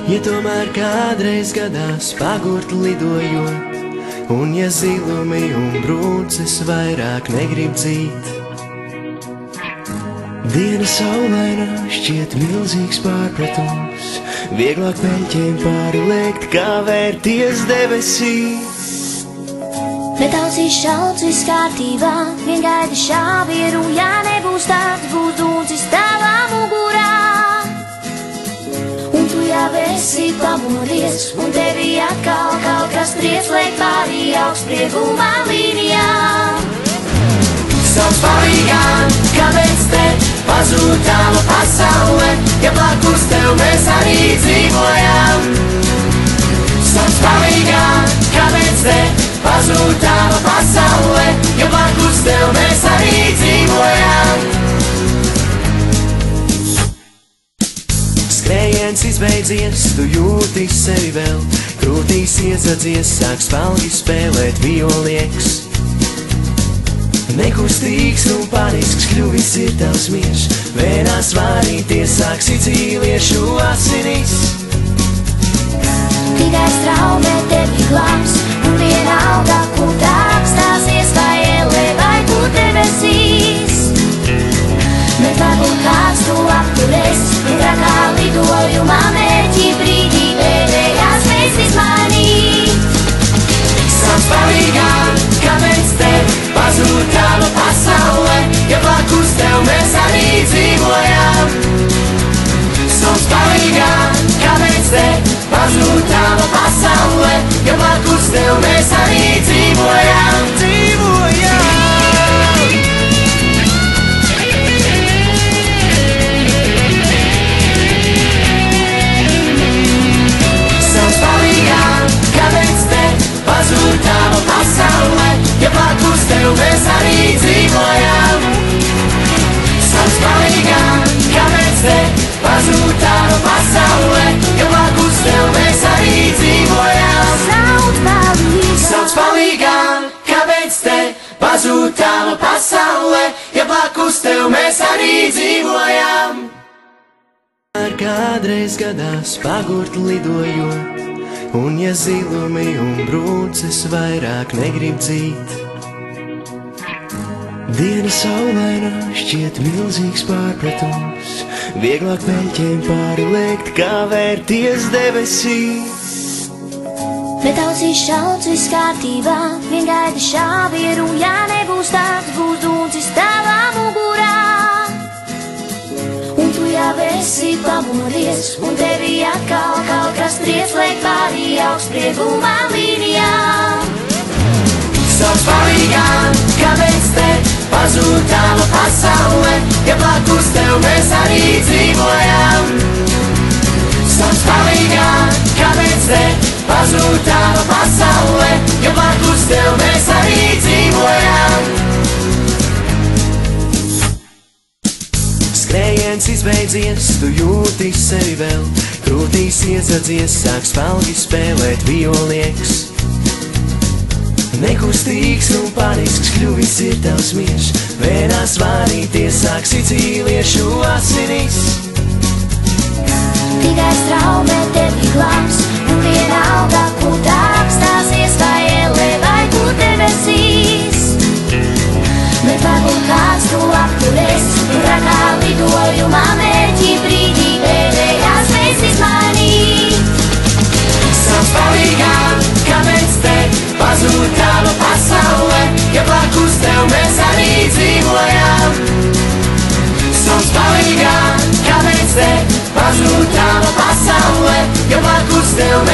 Ja tomēr kādreiz gadās pagurt lidojot, un ja zilumi un brūces vairāk negrib dzīt, diena saulainā šķiet milzīgs pārpratums, vieglāk peļķiem pārliekt, kā vērties debesīs. Netausīs šauts, viss kārtībā, vien gaidi šāvieru, ja nebūs tāds, būs dūcis tavā mugurā. Un tu jau esi pamodies, un tevi atkal kaut kas trieslēk pārī augstspriegumā līnijā. Sauc palīgā, kāpēc te pazūd tava pasaule, ja blakus tev mēs arī dzīvojam. Sauc palīgā, kāpēc te pazūd tava pasaule, ja blakus tev mēs arī dzīvojam. Skrējiens izbeidzies, tu jūti sevi vēl, krūtīs iesadzies, sāk spalgi spēlēt violieks. Nekustīgs un panisks kļuvis ir tavs miers, vēnās vārīties sāk sicīliešu asinis. Tikai straumē tevi glābs, un vienalga, kur tā apstāsies, vai ellē, vai kur debesīs. Bet varbūt kāds tu apturēs, ja trakā lidojumā mērķi brīdī pēdējās vēstis mainīt. Sauc palīgā, kāpēc te pazūd tava pasaule, ja blakus tev mēs arī dzīvojam. Sauc palīgā, kāpēc te pazūd tava pasaule, ja blakus tev mēs arī dzīvojam. Sauc palīgā, kāpēc te pazūd tava pasaule, ja blakus tev mēs arī dzīvojam. Sauc palīgā, kāpēc te pazūd tava pasaule, ja blakus tev mēs arī dzīvojam. Sauc palīgā, kāpēc te pazūd tava pasaule, ja blakus tev mēs arī dzīvojam. Kādreiz gadās pagurt lidojot, un ja zilumi un brūces vairāk negrib dzīt, diena saulainā šķiet milzīgs pārpratums, vieglāk peļķiem pārliekt, kā vērties debesīs. Netausīs šauts, viss kārtībā, vien gaidi šāvieru, ja nebūs tāds, būs dūcis tavā mugurā. Un tu jau esi pamodies, un tevi atkal kaut kas trieslēk pārī augstspriegumā līnijā. Sauc palīgā, kāpēc te pazūd tava pasaule, ja blakus tev mēs arī dzīvojam. Sauc palīgā, kāpēc te pazūd tava pasaule, ja blakus tev mēs arī dzīvojam. Skrējiens izbeidzies, tu jūti sevi vēl, krūtīs iesadzies, sāk spalgi spēlēt violieks. Nekustīgs un panisks kļuvis ir tavs miers, vēnās vārīties sāk sicīliešu asinis. Tikai straumē tevi glābs, un vienalga, kur tā apstāsies, vai ellē, vai kur debesīs. Bet varbūt kāds tu apturēs, un trakā lidojumā mērķi brīdī pēdējās vēstis mainīt. Sauc palīgā, kāpēc te pazūd tava pasaule, ja blakus tev mēs arī dzīvojam. Sauc palīgā, kāpēc te pazūd tava pasaule, ja blakus tev mēs